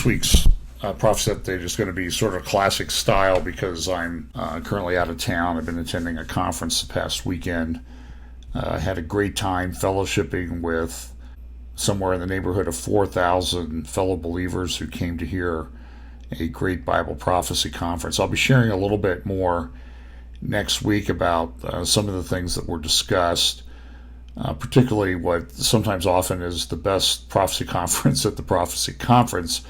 This week's prophecy update is going to be sort of classic style because I'm currently out of town. I've been attending a conference the past weekend. I had a great time fellowshipping with somewhere in the neighborhood of 4,000 fellow believers who came to hear a great Bible prophecy conference. I'll be sharing a little bit more next week about some of the things that were discussed, particularly what sometimes often is the best prophecy conference at the prophecy conference,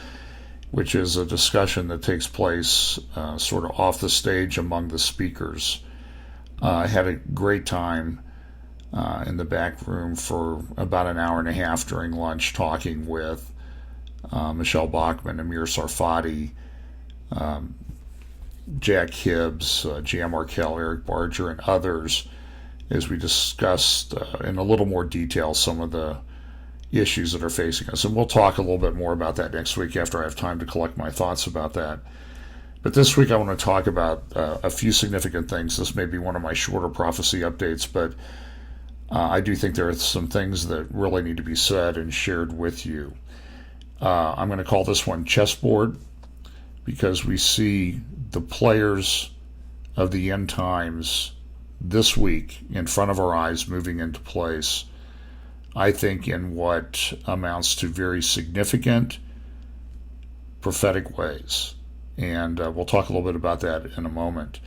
which is a discussion that takes place sort of off the stage among the speakers. I had a great time in the back room for about an hour and a half during lunch talking with Michelle Bachman, Amir Sarfati, Jack Hibbs, Jan Markell, Eric Barger, and others as we discussed in a little more detail some of the issues that are facing us. And we'll talk a little bit more about that next week after I have time to collect my thoughts about that. But this week I want to talk about a few significant things. This may be one of my shorter prophecy updates, but I do think there are some things that really need to be said and shared with you. I'm going to call this one Chessboard because we see the players of the end times this week in front of our eyes moving into place, I think, in what amounts to very significant prophetic ways. And we'll talk a little bit about that in a moment.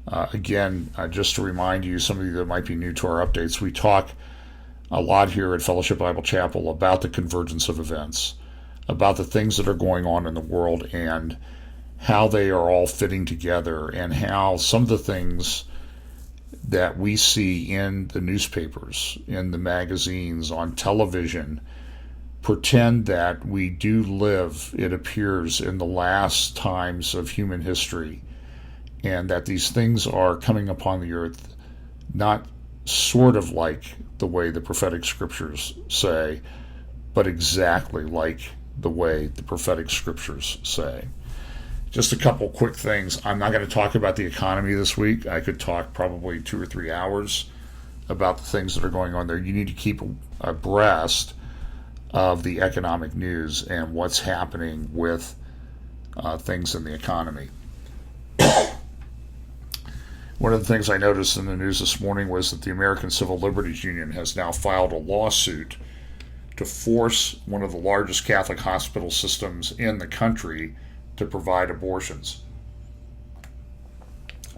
Again, just to remind you, some of you that might be new to our updates, we talk a lot here at Fellowship Bible Chapel about the convergence of events, about the things that are going on in the world and how they are all fitting together, and how some of the things that we see in the newspapers, in the magazines, on television, pretend that we do live, it appears, in the last times of human history, and that these things are coming upon the earth not sort of like the way the prophetic scriptures say, but exactly like the way the prophetic scriptures say. Just a couple quick things. I'm not going to talk about the economy this week. I could talk probably 2 or 3 hours about the things that are going on there. You need to keep abreast of the economic news and what's happening with things in the economy. One of the things I noticed in the news this morning was that the American Civil Liberties Union has now filed a lawsuit to force one of the largest Catholic hospital systems in the country to provide abortions.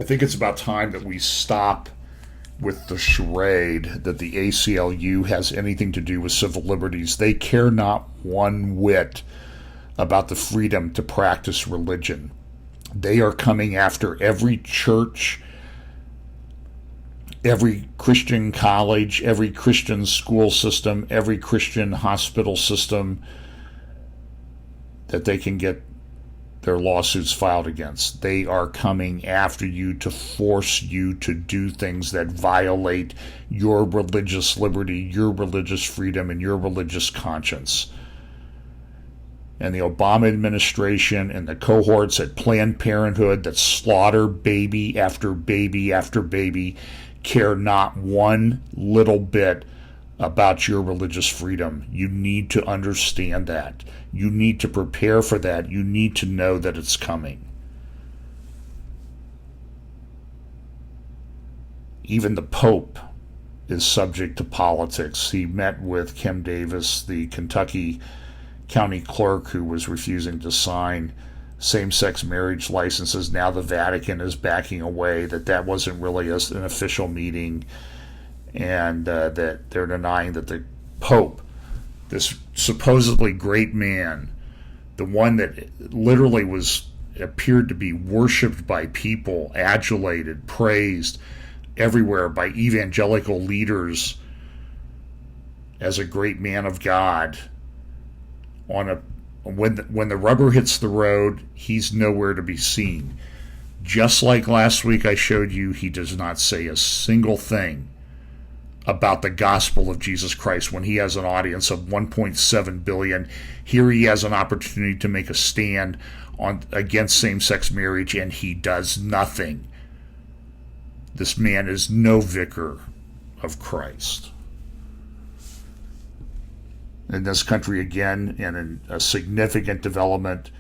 I think it's about time that we stop with the charade that the ACLU has anything to do with civil liberties. They care not one whit about the freedom to practice religion. They are coming after every church, every Christian college, every Christian school system, every Christian hospital system that they can get their lawsuits filed against. They are coming after you to force you to do things that violate your religious liberty, your religious freedom, and your religious conscience. And the Obama administration and the cohorts at Planned Parenthood that slaughter baby after baby after baby care not one little bit about your religious freedom. You need to understand that. You need to prepare for that. You need to know that it's coming. Even the Pope is subject to politics. He met with Kim Davis, the Kentucky county clerk who was refusing to sign same-sex marriage licenses. Now the Vatican is backing away, that wasn't really an official meeting, and that they're denying that the Pope, this supposedly great man, the one that literally appeared to be worshipped by people, adulated, praised everywhere by evangelical leaders as a great man of God, when the rubber hits the road, he's nowhere to be seen. Just like last week I showed you, he does not say a single thing about the gospel of Jesus Christ when he has an audience of 1.7 billion. Here he has an opportunity to make a stand against same-sex marriage, and he does nothing. This man is no vicar of Christ. In this country again, and in a significant development,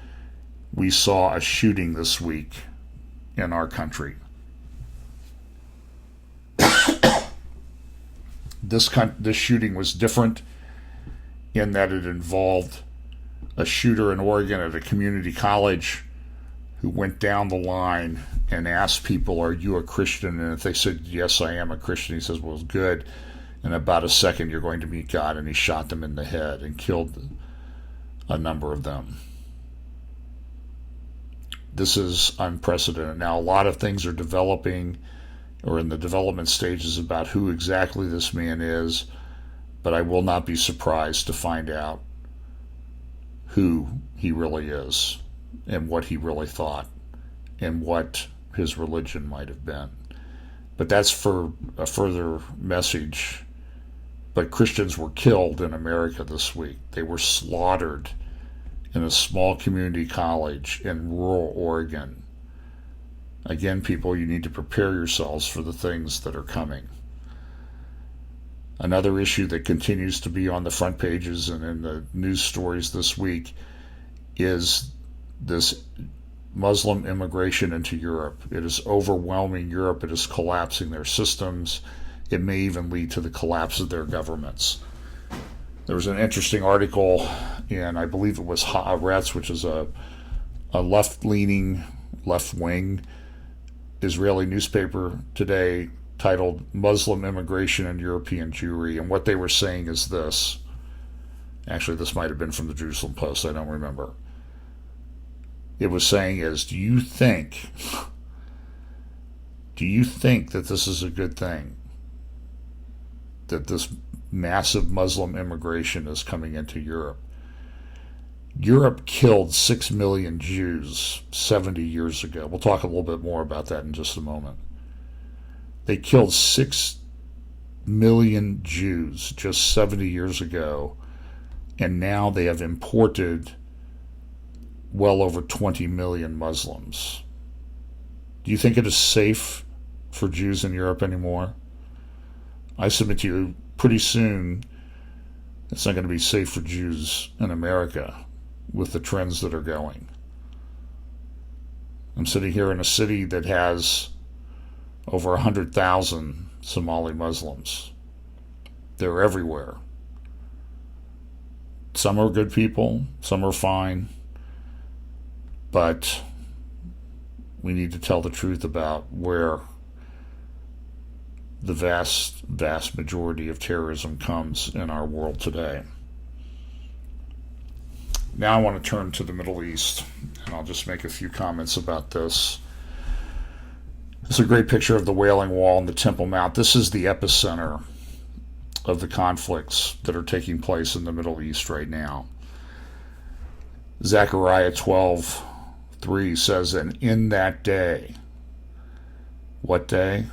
we saw a shooting this week in our country. This shooting was different in that it involved a shooter in Oregon at a community college who went down the line and asked people, "Are you a Christian?" And if they said, "Yes, I am a Christian," he says, "Well, good. In about a second, you're going to meet God." And he shot them in the head and killed a number of them. This is unprecedented. Now, a lot of things are developing or in the development stages about who exactly this man is, but I will not be surprised to find out who he really is and what he really thought and what his religion might have been. But that's for a further message. But Christians were killed in America this week. They were slaughtered in a small community college in rural Oregon. Again, people, you need to prepare yourselves for the things that are coming. Another issue that continues to be on the front pages and in the news stories this week is this Muslim immigration into Europe. It is overwhelming Europe. It is collapsing their systems. It may even lead to the collapse of their governments. There was an interesting article in, I believe it was Haaretz, which is a left-leaning, left-wing Israeli newspaper today, titled "Muslim Immigration and European Jewry." And what they were saying is this. Actually, this might have been from the Jerusalem Post. I don't remember. It was saying is, do you think that this is a good thing? That this massive Muslim immigration is coming into Europe? Europe killed 6 million Jews 70 years ago. We'll talk a little bit more about that in just a moment. They killed 6 million Jews just 70 years ago, and now they have imported well over 20 million Muslims. Do you think it is safe for Jews in Europe anymore? I submit to you, pretty soon, it's not going to be safe for Jews in America with the trends that are going. I'm sitting here in a city that has over 100,000 Somali Muslims. They're everywhere. Some are good people, some are fine, but we need to tell the truth about where the vast majority of terrorism comes in our world today. Now I want to turn to the Middle East, and I'll just make a few comments about this. It's a great picture of the Wailing Wall and the Temple Mount. This is the epicenter of the conflicts that are taking place in the Middle East right now. Zechariah 12:3 says, "And in that day," what day?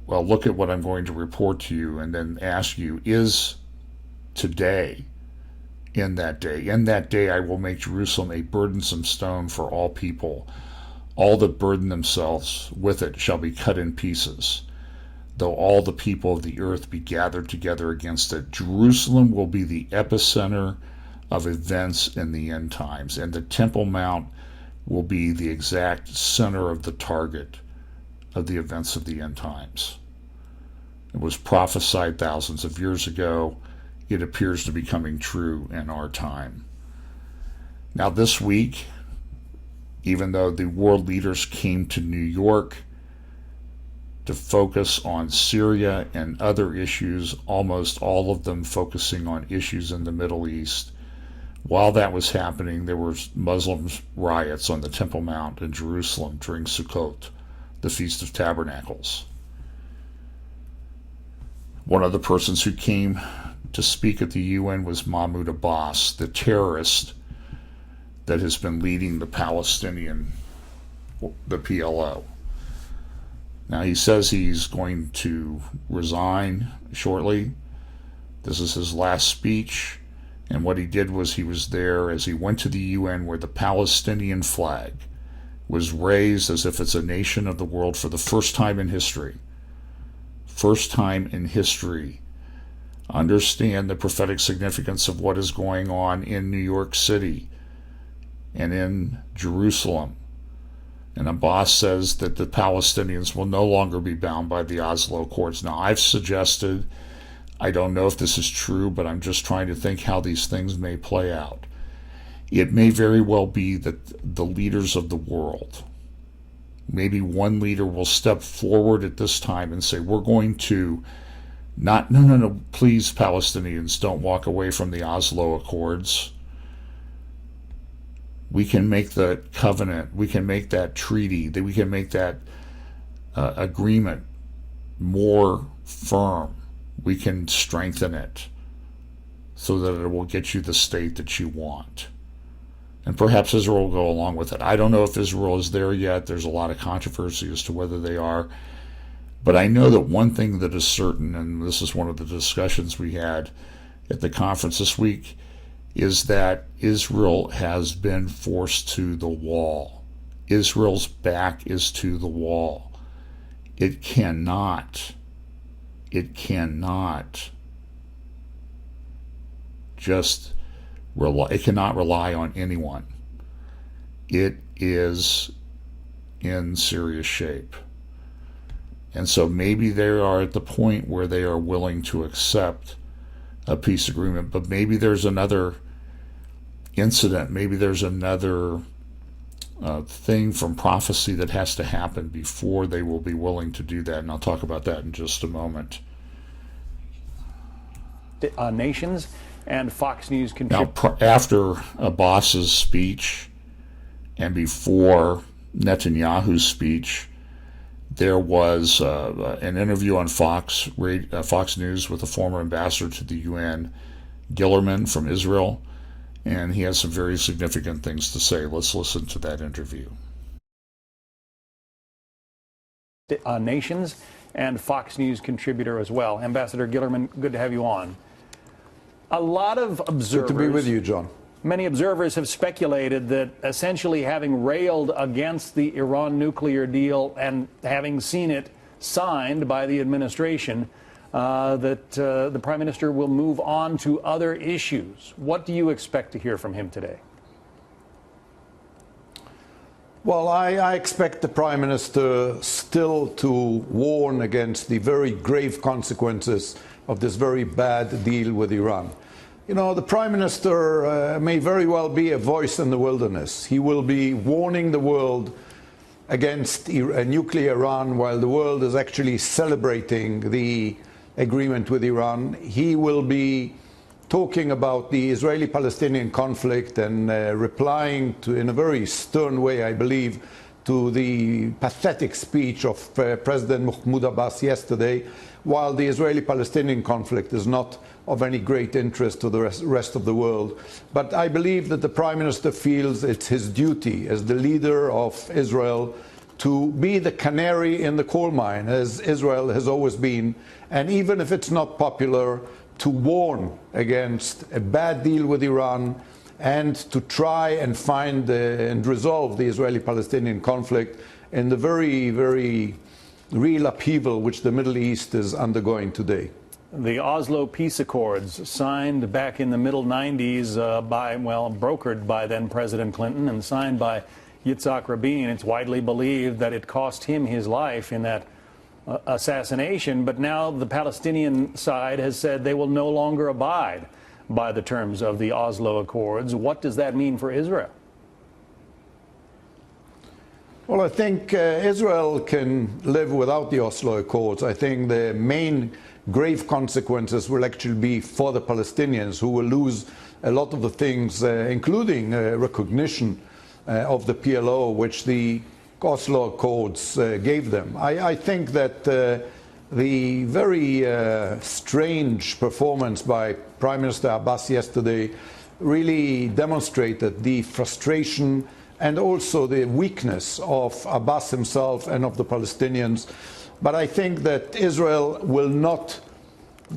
Well, look at what I'm going to report to you and then ask you, is today in that day? In that day I will make Jerusalem a burdensome stone for all people. All that burden themselves with it shall be cut in pieces, though all the people of the earth be gathered together against it. Jerusalem will be the epicenter of events in the end times, and the Temple Mount will be the exact center of the target of the events of the end times. It was prophesied thousands of years ago. It appears to be coming true in our time. Now this week, even though the world leaders came to New York to focus on Syria and other issues, almost all of them focusing on issues in the Middle East, while that was happening, there were Muslim riots on the Temple Mount in Jerusalem during Sukkot, the Feast of Tabernacles. One of the persons who came to speak at the UN was Mahmoud Abbas, the terrorist that has been leading the Palestinian, the PLO. Now he says he's going to resign shortly. This is his last speech. And what he did was he was there as he went to the UN where the Palestinian flag was raised as if it's a nation of the world for the first time in history. First time in history, understand the prophetic significance of what is going on in New York City and in Jerusalem. And Abbas says that the Palestinians will no longer be bound by the Oslo Accords. Now, I've suggested, I don't know if this is true, but I'm just trying to think how these things may play out. It may very well be that the leaders of the world, maybe one leader will step forward at this time and say, we're going to no, please, Palestinians, don't walk away from the Oslo Accords. We can make the covenant, we can make that treaty, we can make that agreement more firm. We can strengthen it so that it will get you the state that you want. And perhaps Israel will go along with it. I don't know if Israel is there yet. There's a lot of controversy as to whether they are. But I know that one thing that is certain, and this is one of the discussions we had at the conference this week, is that Israel has been forced to the wall. Israel's back is to the wall. It cannot just rely, it cannot rely on anyone. It is in serious shape. And so maybe they are at the point where they are willing to accept a peace agreement, but maybe there's another incident, maybe there's another thing from prophecy that has to happen before they will be willing to do that. And I'll talk about that in just a moment. Nations and Fox News Now, after Abbas's speech and before Netanyahu's speech, there was an interview on Fox News with a former ambassador to the UN, Gillerman from Israel, and he has some very significant things to say. Let's listen to that interview. Nations and Fox News contributor as well. Ambassador Gillerman, good to have you on. A lot of observers... Good to be with you, John. Many observers have speculated that essentially having railed against the Iran nuclear deal and having seen it signed by the administration, that the Prime Minister will move on to other issues. What do you expect to hear from him today? Well, I expect the Prime Minister still to warn against the very grave consequences of this very bad deal with Iran. You know, the Prime Minister may very well be a voice in the wilderness. He will be warning the world against a nuclear Iran while the world is actually celebrating the agreement with Iran. He will be talking about the Israeli-Palestinian conflict and replying to, in a very stern way, I believe, to the pathetic speech of President Mahmoud Abbas yesterday, while the Israeli-Palestinian conflict is not of any great interest to the rest of the world. But I believe that the Prime Minister feels it's his duty as the leader of Israel to be the canary in the coal mine, as Israel has always been, and even if it's not popular, to warn against a bad deal with Iran and to try and find and resolve the Israeli-Palestinian conflict in the very, very real upheaval which the Middle East is undergoing today. The Oslo Peace Accords, signed back in the middle 90s brokered by then President Clinton and signed by Yitzhak Rabin. It's widely believed that it cost him his life in that assassination, but now the Palestinian side has said they will no longer abide by the terms of the Oslo Accords. What does that mean for Israel? Well, I think Israel can live without the Oslo Accords. I think the main grave consequences will actually be for the Palestinians, who will lose a lot of the things, including recognition of the PLO, which the Oslo Accords gave them. I think that the very strange performance by Prime Minister Abbas yesterday really demonstrated the frustration and also the weakness of Abbas himself and of the Palestinians. But I think that Israel will not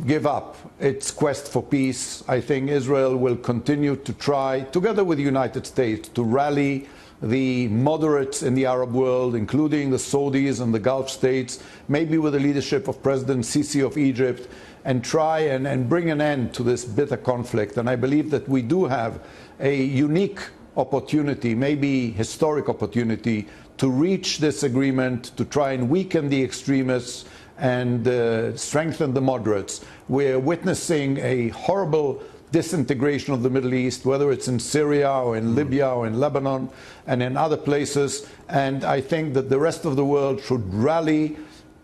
give up its quest for peace. I think Israel will continue to try, together with the United States, to rally the moderates in the Arab world, including the Saudis and the Gulf states, maybe with the leadership of President Sisi of Egypt, and try and bring an end to this bitter conflict. And I believe that we do have a unique opportunity, maybe historic opportunity, to reach this agreement, to try and weaken the extremists and strengthen the moderates. We're witnessing a horrible disintegration of the Middle East, whether it's in Syria or in Libya or in Lebanon and in other places. And I think that the rest of the world should rally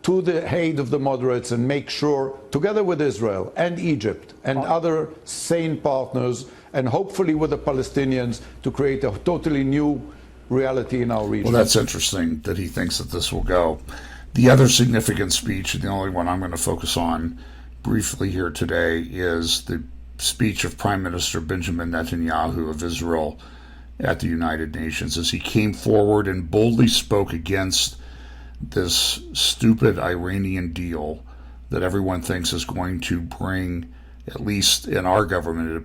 to the aid of the moderates and make sure, together with Israel and Egypt and other sane partners, and hopefully with the Palestinians, to create a totally new reality in our region. Well, that's interesting that he thinks that this will go. The other significant speech, and the only one I'm going to focus on briefly here today, is the speech of Prime Minister Benjamin Netanyahu of Israel at the United Nations, as he came forward and boldly spoke against this stupid Iranian deal that everyone thinks is going to bring, at least in our government it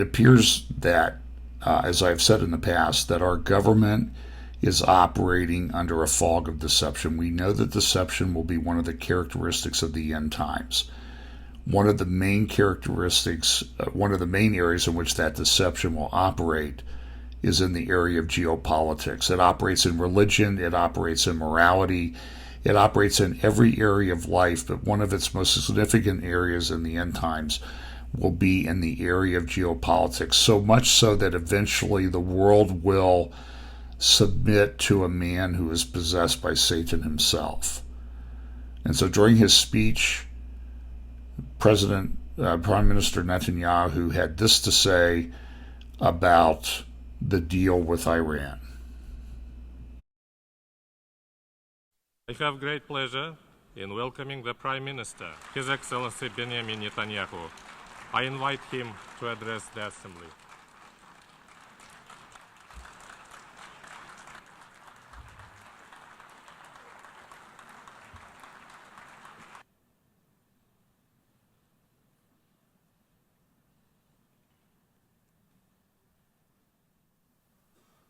appears that, as I've said in the past, that our government is operating under a fog of deception. We know that deception will be one of the characteristics of the end times. One of the main characteristics, one of the main areas in which that deception will operate is in the area of geopolitics. It operates in religion, it operates in morality, it operates in every area of life, but one of its most significant areas in the end times will be in the area of geopolitics, so much so that eventually the world will submit to a man who is possessed by Satan himself. And so during his speech, Prime Minister Netanyahu had this to say about the deal with Iran. I have great pleasure in welcoming the Prime Minister, His Excellency Benjamin Netanyahu. I invite him to address the Assembly.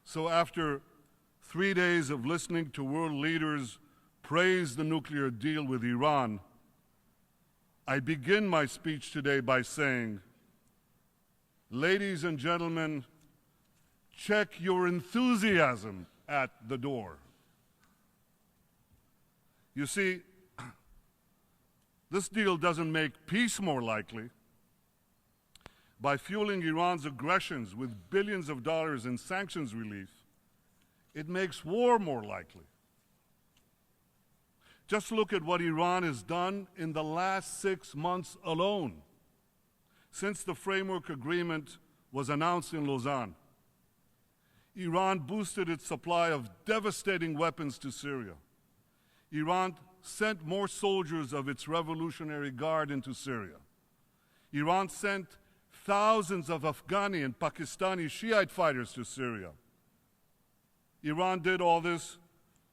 So after 3 days of listening to world leaders praise the nuclear deal with Iran, I begin my speech today by saying, ladies and gentlemen, check your enthusiasm at the door. You see, this deal doesn't make peace more likely. By fueling Iran's aggressions with billions of dollars in sanctions relief, it makes war more likely. Just look at what Iran has done in the last 6 months alone, since the framework agreement was announced in Lausanne. Iran boosted its supply of devastating weapons to Syria. Iran sent more soldiers of its Revolutionary Guard into Syria. Iran sent thousands of Afghani and Pakistani Shiite fighters to Syria. Iran did all this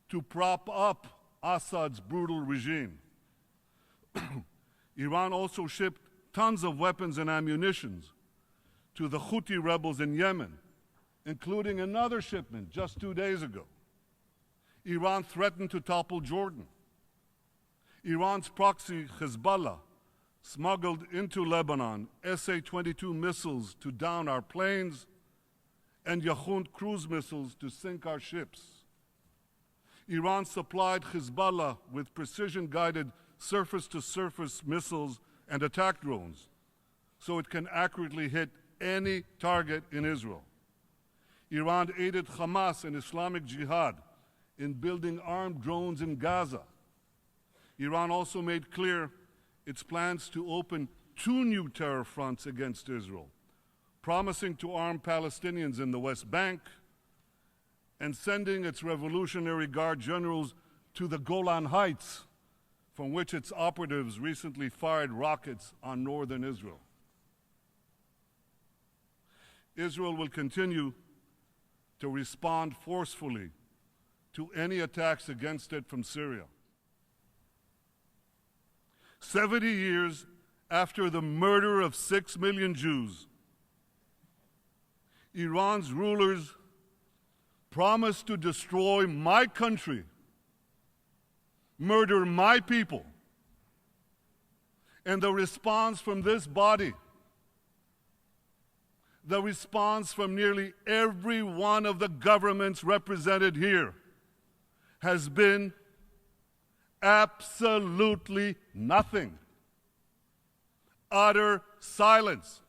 to prop up Assad's brutal regime. Iran also shipped tons of weapons and ammunition to the Houthi rebels in Yemen, including another shipment just 2 days ago. Iran threatened to topple Jordan. Iran's proxy, Hezbollah, smuggled into Lebanon SA-22 missiles to down our planes and Yahoun cruise missiles to sink our ships. Iran supplied Hezbollah with precision-guided surface-to-surface missiles and attack drones so it can accurately hit any target in Israel. Iran aided Hamas and Islamic Jihad in building armed drones in Gaza. Iran also made clear its plans to open 2 new terror fronts against Israel, promising to arm Palestinians in the West Bank and sending its Revolutionary Guard generals to the Golan Heights, from which its operatives recently fired rockets on northern Israel. Israel will continue to respond forcefully to any attacks against it from Syria. 70 years after the murder of 6 million Jews, Iran's rulers promised to destroy my country, murder my people, and the response from this body, the response from nearly every one of the governments represented here, has been absolutely nothing. Utter silence.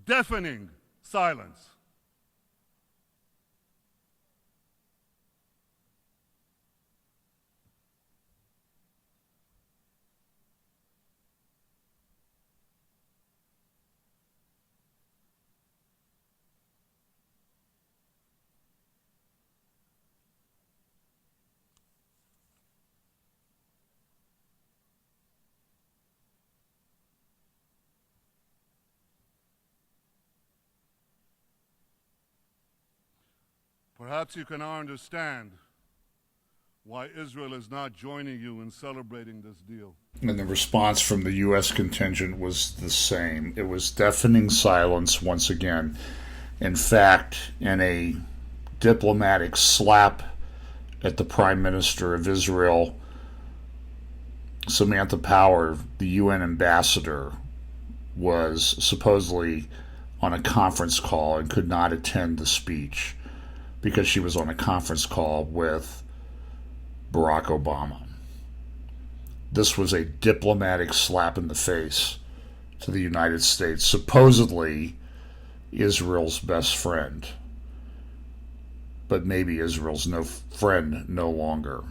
Deafening silence. Perhaps you can now understand why Israel is not joining you in celebrating this deal. And the response from the U.S. contingent was the same. It was deafening silence once again. In fact, in a diplomatic slap at the Prime Minister of Israel, Samantha Power, the UN ambassador, was supposedly on a conference call and could not attend the speech because she was on a conference call with Barack Obama. This was a diplomatic slap in the face to the United States, supposedly Israel's best friend. But maybe Israel's no friend no longer.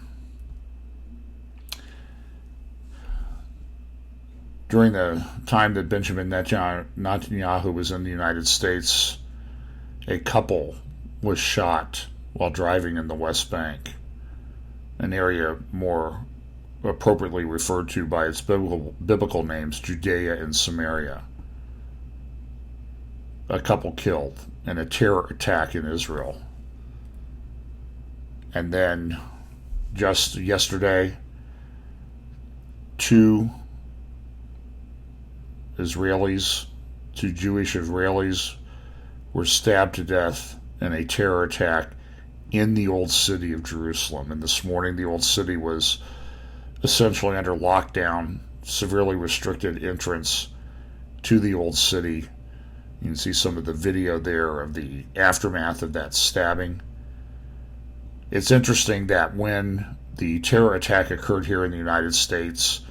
During the time that Benjamin Netanyahu was in the United States, a couple was shot while driving in the West Bank, an area more appropriately referred to by its biblical names, Judea and Samaria. A couple killed in a terror attack in Israel. And then, just yesterday, 2 Jewish Israelis were stabbed to death in a terror attack in the old city of Jerusalem. And this morning, the old city was essentially under lockdown, severely restricted entrance to the old city. You can see some of the video there of the aftermath of that stabbing. It's interesting that when the terror attack occurred here in the United States,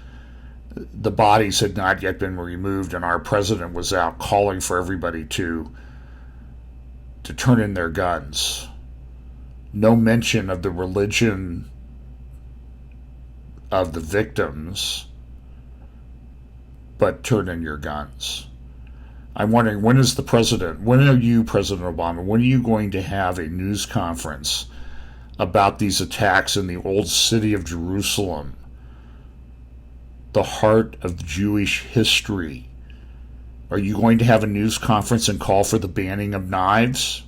the bodies had not yet been removed, and our president was out calling for everybody to turn in their guns. No mention of the religion of the victims, but turn in your guns. I'm wondering, when are you, President Obama, when are you going to have a news conference about these attacks in the old city of Jerusalem, the heart of Jewish history? Are you going to have a news conference and call for the banning of knives?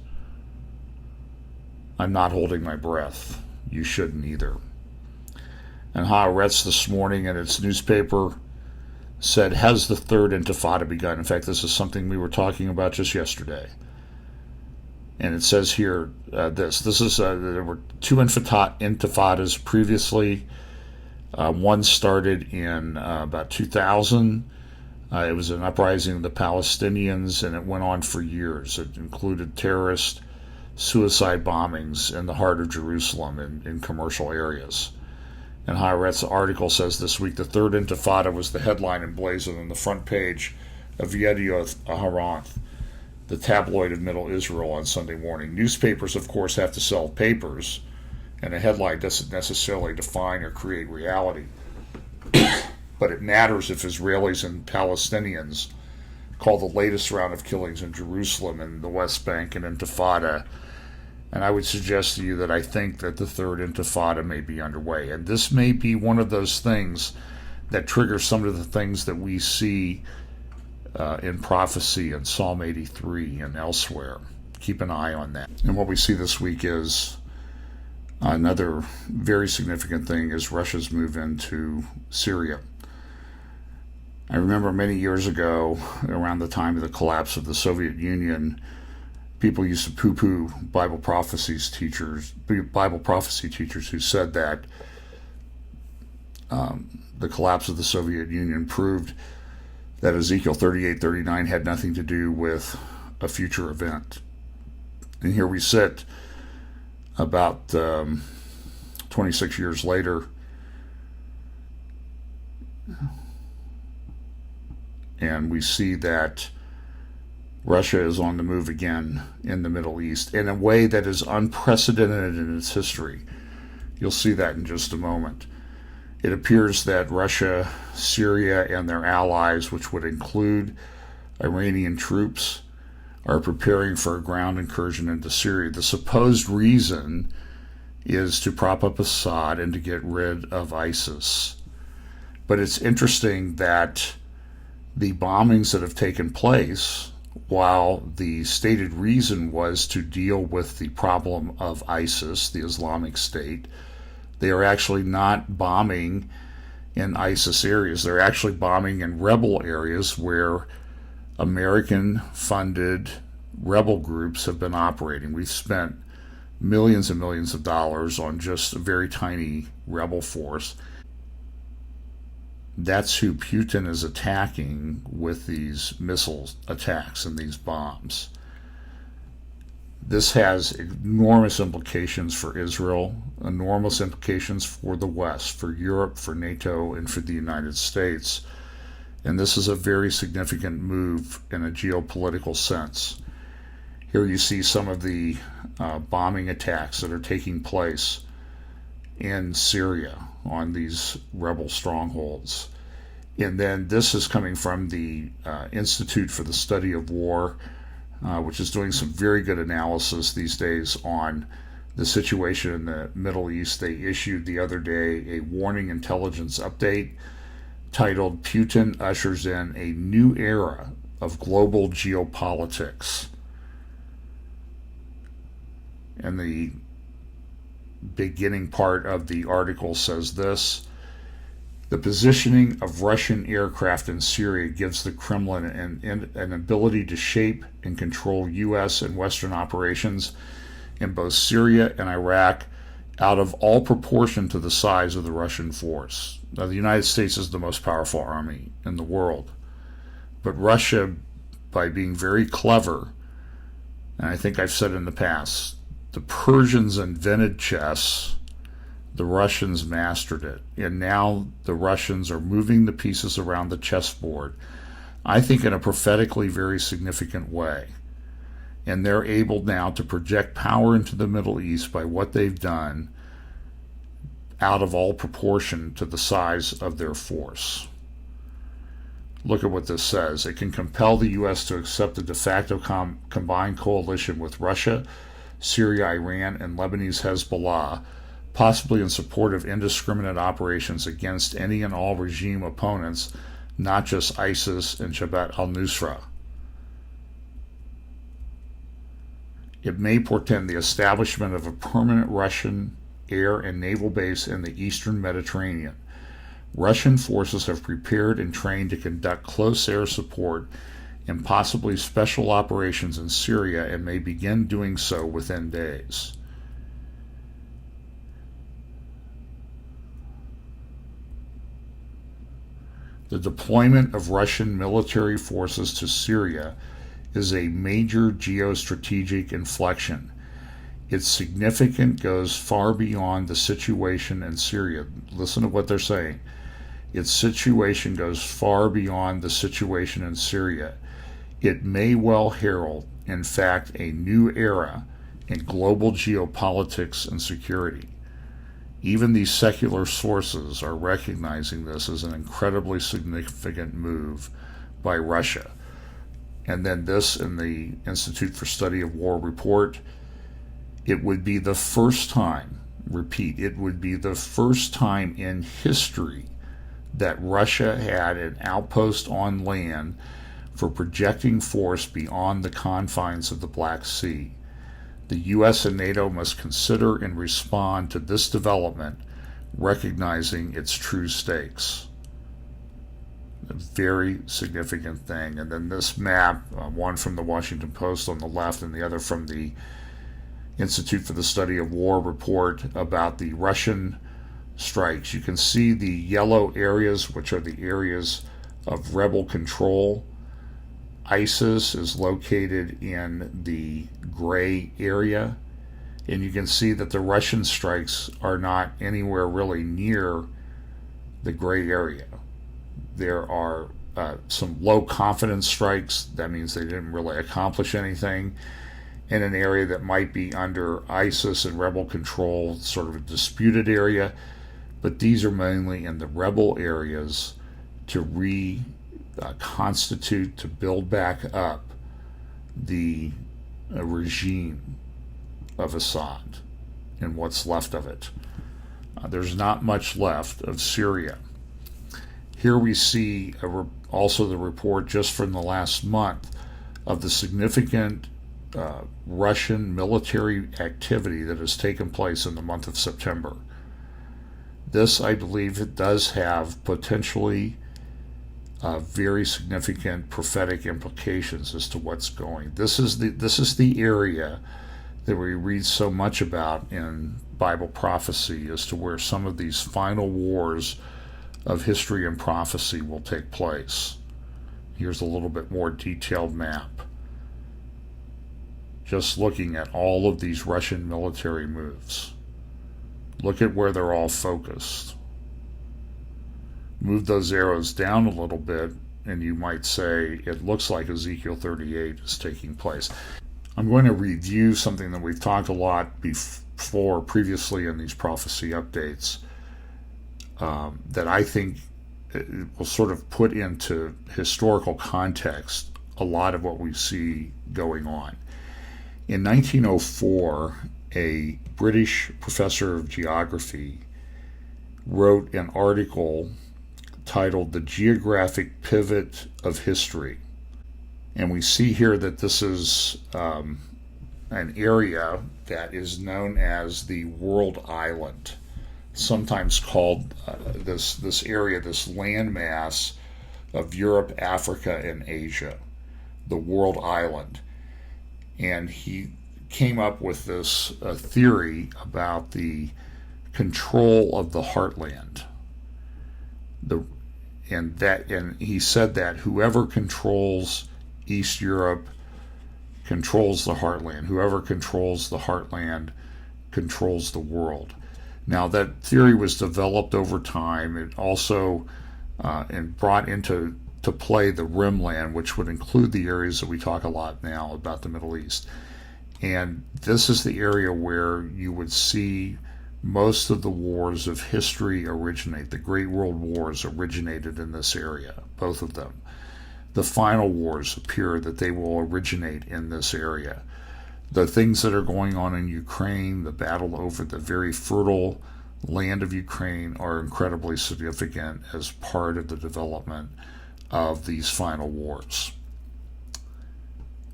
I'm not holding my breath. You shouldn't either. And Haaretz this morning in its newspaper said, has the third intifada begun? In fact, this is something we were talking about just yesterday. And it says here there were 2 intifadas previously. One started in about 2000. It was an uprising of the Palestinians, and it went on for years. It included terrorist suicide bombings in the heart of Jerusalem in commercial areas. And Haaretz's article says this week, the third intifada was the headline emblazoned on the front page of Yedioth Aharonth, the tabloid of Middle Israel, on Sunday morning. Newspapers, of course, have to sell papers, and a headline doesn't necessarily define or create reality. But it matters if Israelis and Palestinians call the latest round of killings in Jerusalem and the West Bank an intifada. And I would suggest to you that I think that the third intifada may be underway. And this may be one of those things that triggers some of the things that we see in prophecy in Psalm 83 and elsewhere. Keep an eye on that. And what we see this week is Another very significant thing is Russia's move into Syria. I remember many years ago, around the time of the collapse of the Soviet Union, people used to poo-poo Bible prophecy teachers who said that the collapse of the Soviet Union proved that Ezekiel 38:39 had nothing to do with a future event. And here we sit about 26 years later, and we see that Russia is on the move again in the Middle East in a way that is unprecedented in its history. You'll see that in just a moment. It appears that Russia, Syria, and their allies, which would include Iranian troops, are preparing for a ground incursion into Syria. The supposed reason is to prop up Assad and to get rid of ISIS. But it's interesting that the bombings that have taken place, while the stated reason was to deal with the problem of ISIS, the Islamic State, they are actually not bombing in ISIS areas. They're actually bombing in rebel areas where American-funded rebel groups have been operating. We've spent millions and millions of dollars on just a very tiny rebel force. That's who Putin is attacking with these missile attacks and these bombs. This has enormous implications for Israel, enormous implications for the West, for Europe, for NATO, and for the United States. And this is a very significant move in a geopolitical sense. Here you see some of the bombing attacks that are taking place in Syria on these rebel strongholds. And then this is coming from the Institute for the Study of War, which is doing some very good analysis these days on the situation in the Middle East. They issued the other day a warning intelligence update titled "Putin Ushers in a New Era of Global Geopolitics." And the beginning part of the article says this: the positioning of Russian aircraft in Syria gives the Kremlin an ability to shape and control U.S. and Western operations in both Syria and Iraq out of all proportion to the size of the Russian force. Now, the United States is the most powerful army in the world, but Russia, by being very clever, and I think I've said in the past, the Persians invented chess, the Russians mastered it, and now the Russians are moving the pieces around the chessboard, I think in a prophetically very significant way. And they're able now to project power into the Middle East by what they've done out of all proportion to the size of their force. Look at what this says. It can compel the U.S. to accept a de facto combined coalition with Russia, Syria, Iran, and Lebanese Hezbollah, possibly in support of indiscriminate operations against any and all regime opponents, not just ISIS and Jabhat al-Nusra. It may portend the establishment of a permanent Russian air and naval base in the eastern Mediterranean. Russian forces have prepared and trained to conduct close air support and possibly special operations in Syria and may begin doing so within days. The deployment of Russian military forces to Syria is a major geostrategic inflection. Its significance goes far beyond the situation in Syria. Listen to what they're saying. Its situation goes far beyond the situation in Syria. It may well herald, in fact, a new era in global geopolitics and security. Even these secular sources are recognizing this as an incredibly significant move by Russia. And then this in the Institute for Study of War report, it would be the first time, repeat, it would be the first time in history that Russia had an outpost on land for projecting force beyond the confines of the Black Sea. The U.S. and NATO must consider and respond to this development, recognizing its true stakes. A very significant thing. And then this map, one from the Washington Post on the left and the other from the Institute for the Study of War report about the Russian strikes. You can see the yellow areas, which are the areas of rebel control. ISIS is located in the gray area, and you can see that the Russian strikes are not anywhere really near the gray area. There are some low confidence strikes. That means they didn't really accomplish anything in an area that might be under ISIS and rebel control, sort of a disputed area. But these are mainly in the rebel areas to reconstitute, to build back up the regime of Assad and what's left of it. There's not much left of Syria. Here we see also the report just from the last month of the significant Russian military activity that has taken place in the month of September. This, I believe, it does have potentially very significant prophetic implications as to what's going. This is the area that we read so much about in Bible prophecy as to where some of these final wars of history and prophecy will take place. Here's a little bit more detailed map. Just looking at all of these Russian military moves. Look at where they're all focused. Move those arrows down a little bit, and you might say it looks like Ezekiel 38 is taking place. I'm going to review something that we've talked a lot before previously in these prophecy updates that I think will sort of put into historical context a lot of what we see going on. In 1904, a British professor of geography wrote an article titled "The Geographic Pivot of History." And we see here that this is an area that is known as the World Island, sometimes called this area, this landmass of Europe, Africa, and Asia, the World Island. And he came up with this theory about the control of the heartland. And he said that whoever controls East Europe controls the heartland. Whoever controls the heartland controls the world. Now, that theory was developed over time. It also and brought into play the rimland, which would include the areas that we talk a lot now about the Middle East. And this is the area where you would see most of the wars of history originate. The Great World Wars originated in this area, both of them. The final wars appear that they will originate in this area. The things that are going on in Ukraine, the battle over the very fertile land of Ukraine, are incredibly significant as part of the development of these final wars.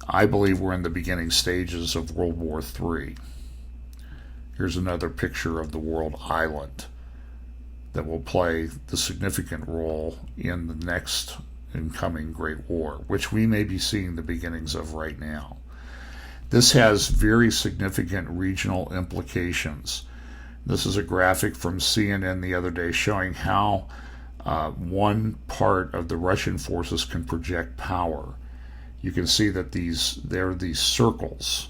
I believe we're in the beginning stages of World War III. Here's another picture of the World Island that will play the significant role in the next incoming Great War, which we may be seeing the beginnings of right now. This has very significant regional implications. This is a graphic from CNN the other day showing how one part of the Russian forces can project power. You can see that there are these circles.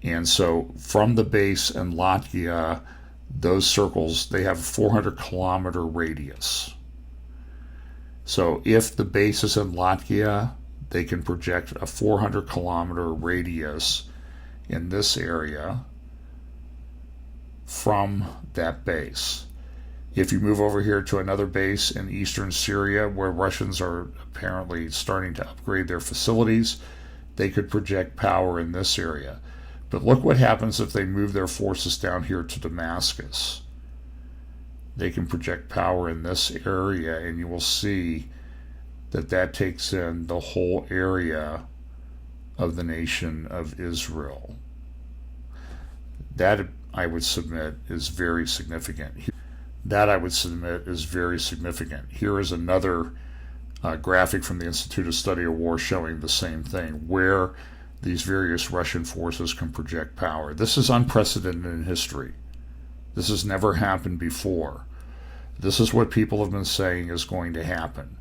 And so from the base in Latvia, those circles, they have a 400-kilometer radius. So if the base is in Latvia, they can project a 400-kilometer radius in this area from that base. If you move over here to another base in eastern Syria, where Russians are apparently starting to upgrade their facilities, they could project power in this area. But look what happens if they move their forces down here to Damascus. They can project power in this area, and you will see that takes in the whole area of the nation of Israel. That, I would submit, is very significant. Here is another graphic from the Institute of Study of War showing the same thing, where these various Russian forces can project power. This is unprecedented in history. This has never happened before. This is what people have been saying is going to happen.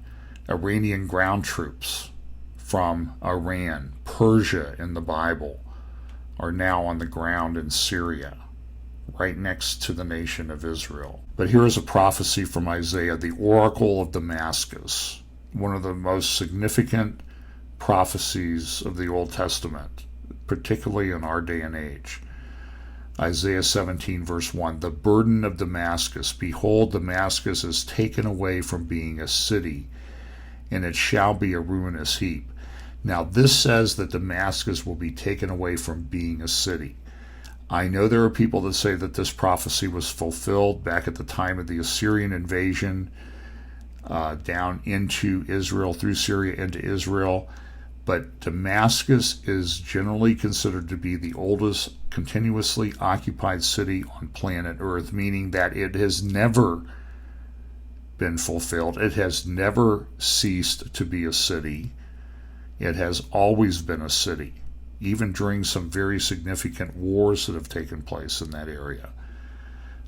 Iranian ground troops from Iran, Persia in the Bible, are now on the ground in Syria, right next to the nation of Israel. But here is a prophecy from Isaiah, the oracle of Damascus, one of the most significant prophecies of the Old Testament, particularly in our day and age. Isaiah 17, verse 1, the burden of Damascus. Behold, Damascus is taken away from being a city, and it shall be a ruinous heap. Now this says that Damascus will be taken away from being a city. I know there are people that say that this prophecy was fulfilled back at the time of the Assyrian invasion down into Israel, through Syria into Israel. But Damascus is generally considered to be the oldest continuously occupied city on planet Earth, meaning that it has never been fulfilled. It has never ceased to be a city. It has always been a city, even during some very significant wars that have taken place in that area.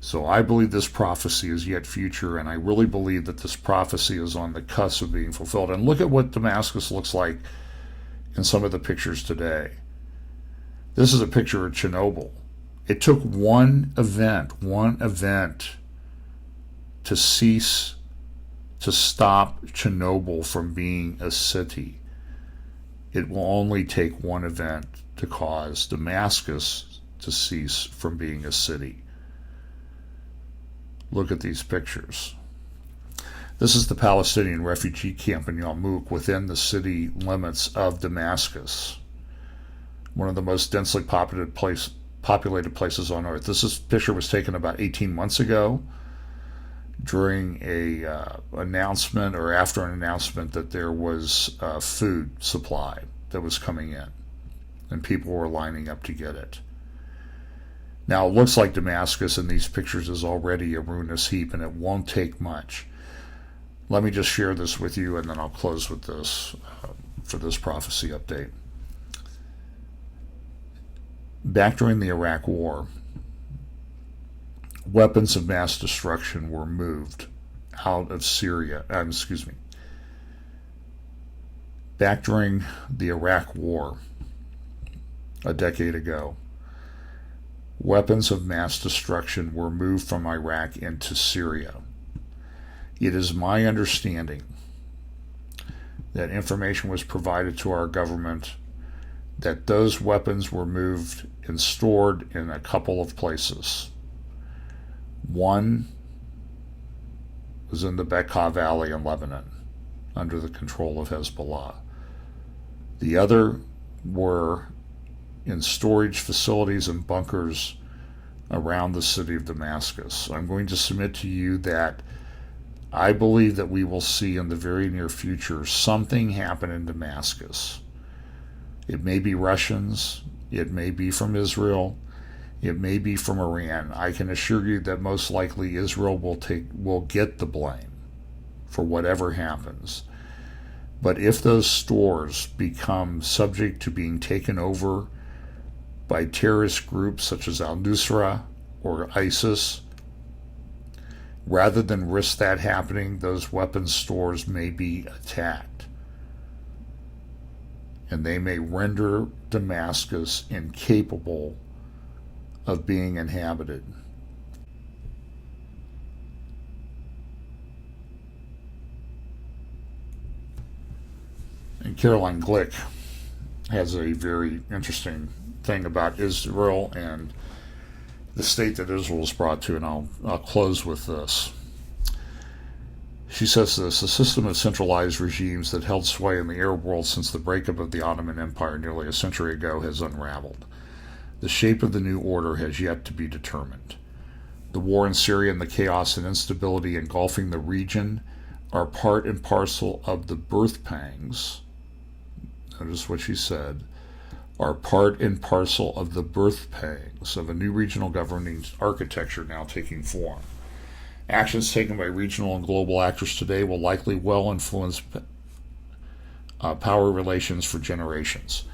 So I believe this prophecy is yet future, and I really believe that this prophecy is on the cusp of being fulfilled. And look at what Damascus looks like in some of the pictures today. This is a picture of Chernobyl. It took one event to stop Chernobyl from being a city. It will only take one event to cause Damascus to cease from being a city. Look at these pictures. This is the Palestinian refugee camp in Yarmouk within the city limits of Damascus, one of the most densely populated places on earth. This picture was taken about 18 months ago during a announcement, or after an announcement, that there was food supply that was coming in, and people were lining up to get it. Now, it looks like Damascus in these pictures is already a ruinous heap, and it won't take much. Let me just share this with you, and then I'll close with this for this prophecy update. Back during the Iraq War, weapons of mass destruction were moved out of Syria. Back during the Iraq War, a decade ago, weapons of mass destruction were moved from Iraq into Syria. It is my understanding that information was provided to our government that those weapons were moved and stored in a couple of places. One was in the Bekaa Valley in Lebanon, under the control of Hezbollah. The other were in storage facilities and bunkers around the city of Damascus. I'm going to submit to you that I believe that we will see in the very near future something happen in Damascus. It may be Russians, it may be from Israel, it may be from Iran. I can assure you that most likely Israel will get the blame for whatever happens. But if those stores become subject to being taken over by terrorist groups such as al-Nusra or ISIS, rather than risk that happening, those weapons stores may be attacked. And they may render Damascus incapable of being inhabited. And Caroline Glick has a very interesting thing about Israel and the state that Israel is brought to, and I'll close with this. She says this: a system of centralized regimes that held sway in the Arab world since the breakup of the Ottoman Empire nearly a century ago has unraveled. The shape of the new order has yet to be determined. The war in Syria and the chaos and instability engulfing the region are part and parcel of the birth pangs, notice what she said, are part and parcel of the birth pangs of a new regional governing architecture now taking form. Actions taken by regional and global actors today will likely well influence power relations for generations.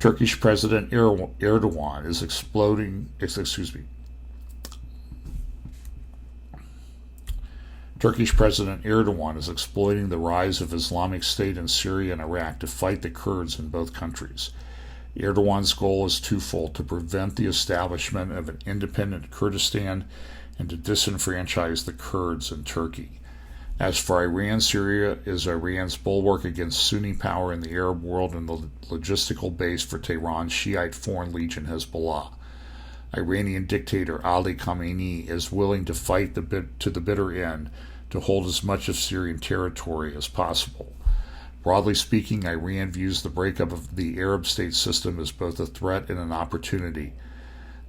Turkish President Erdogan is Turkish President Erdogan is exploiting the rise of Islamic State in Syria and Iraq to fight the Kurds in both countries. Erdogan's goal is twofold: to prevent the establishment of an independent Kurdistan and to disenfranchise the Kurds in Turkey. As for Iran, Syria is Iran's bulwark against Sunni power in the Arab world and the logistical base for Tehran's Shiite Foreign Legion Hezbollah. Iranian dictator Ali Khamenei is willing to fight to the bitter end to hold as much of Syrian territory as possible. Broadly speaking, Iran views the breakup of the Arab state system as both a threat and an opportunity.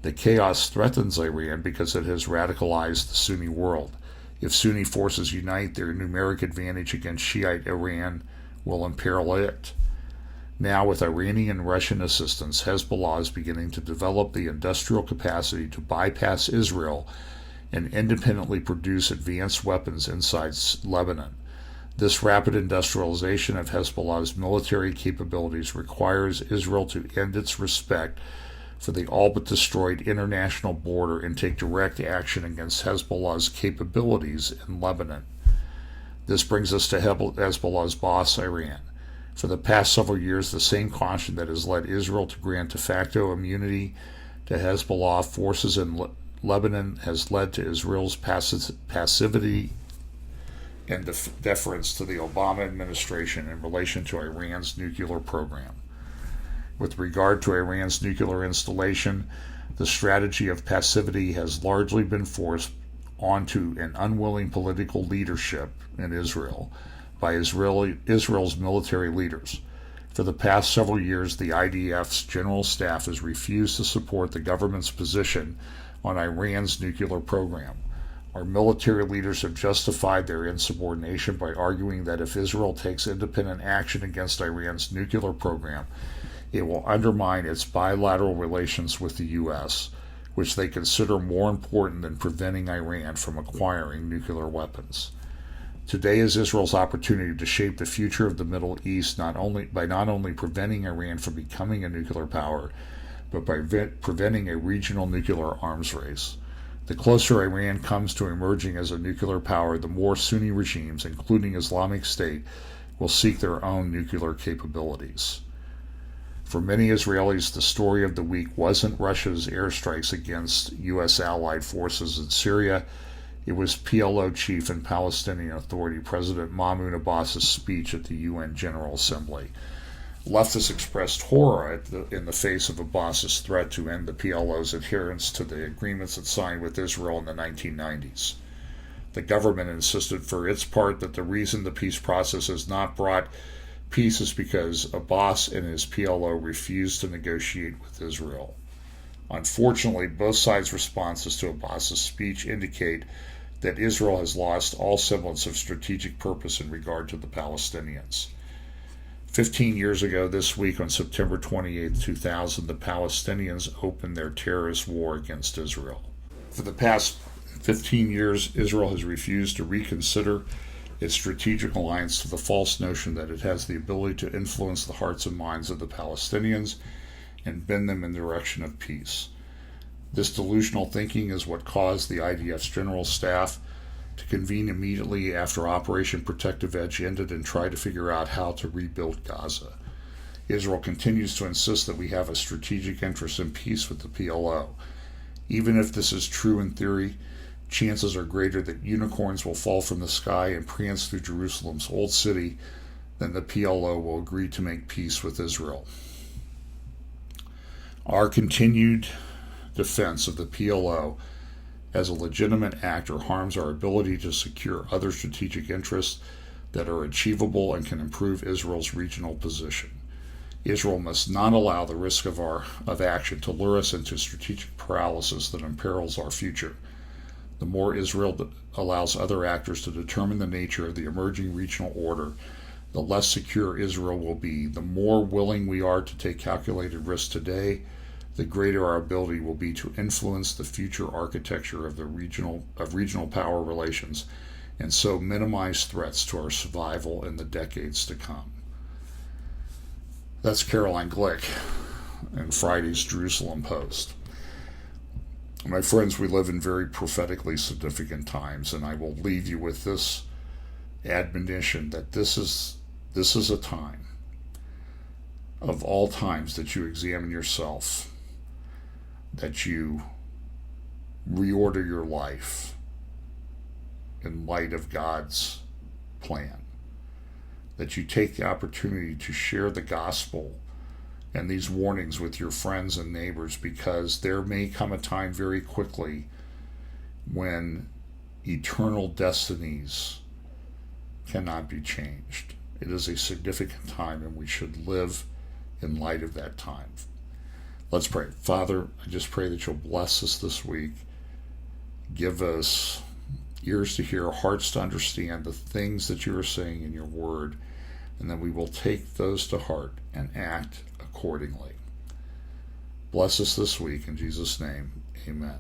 The chaos threatens Iran because it has radicalized the Sunni world. If Sunni forces unite, their numeric advantage against Shiite Iran will imperil it. Now, with Iranian and Russian assistance, Hezbollah is beginning to develop the industrial capacity to bypass Israel and independently produce advanced weapons inside Lebanon. This rapid industrialization of Hezbollah's military capabilities requires Israel to end its respect for the all-but-destroyed international border and take direct action against Hezbollah's capabilities in Lebanon. This brings us to Hezbollah's boss, Iran. For the past several years, the same caution that has led Israel to grant de facto immunity to Hezbollah forces in Lebanon has led to Israel's passivity and deference to the Obama administration in relation to Iran's nuclear program. With regard to Iran's nuclear installation, the strategy of passivity has largely been forced onto an unwilling political leadership in Israel by Israel's military leaders. For the past several years, the IDF's general staff has refused to support the government's position on Iran's nuclear program. Our military leaders have justified their insubordination by arguing that if Israel takes independent action against Iran's nuclear program, it will undermine its bilateral relations with the U.S., which they consider more important than preventing Iran from acquiring nuclear weapons. Today is Israel's opportunity to shape the future of the Middle East not only preventing Iran from becoming a nuclear power, but by preventing a regional nuclear arms race. The closer Iran comes to emerging as a nuclear power, the more Sunni regimes, including Islamic State, will seek their own nuclear capabilities. For many Israelis, the story of the week wasn't Russia's airstrikes against U.S. allied forces in Syria. It was PLO chief and Palestinian Authority President Mahmoud Abbas's speech at the UN General Assembly. Leftists expressed horror in the face of Abbas's threat to end the PLO's adherence to the agreements it signed with Israel in the 1990s. The government insisted for its part that the reason the peace process has not brought peace is because Abbas and his PLO refused to negotiate with Israel. Unfortunately, both sides' responses to Abbas's speech indicate that Israel has lost all semblance of strategic purpose in regard to the Palestinians. 15 years ago this week, on September 28, 2000, the Palestinians opened their terrorist war against Israel. For the past 15 years, Israel has refused to reconsider its strategic alliance to the false notion that it has the ability to influence the hearts and minds of the Palestinians and bend them in the direction of peace. This delusional thinking is what caused the IDF's general staff to convene immediately after Operation Protective Edge ended and try to figure out how to rebuild Gaza. Israel continues to insist that we have a strategic interest in peace with the PLO. Even if this is true in theory, chances are greater that unicorns will fall from the sky and prance through Jerusalem's old city than the PLO will agree to make peace with Israel. Our continued defense of the PLO as a legitimate actor harms our ability to secure other strategic interests that are achievable and can improve Israel's regional position. Israel must not allow the risk of action to lure us into strategic paralysis that imperils our future. The more Israel allows other actors to determine the nature of the emerging regional order, the less secure Israel will be. The more willing we are to take calculated risks today, the greater our ability will be to influence the future architecture of regional power relations, and so minimize threats to our survival in the decades to come. That's Caroline Glick in Friday's Jerusalem Post. My friends, we live in very prophetically significant times, and I will leave you with this admonition that this is a time of all times that you examine yourself, that you reorder your life in light of God's plan, that you take the opportunity to share the gospel and these warnings with your friends and neighbors, because there may come a time very quickly when eternal destinies cannot be changed. It is a significant time, and we should live in light of that time. Let's pray. Father, I just pray that you'll bless us this week. Give us ears to hear, hearts to understand the things that you are saying in your word, and then we will take those to heart and act accordingly. Bless us this week in Jesus' name. Amen.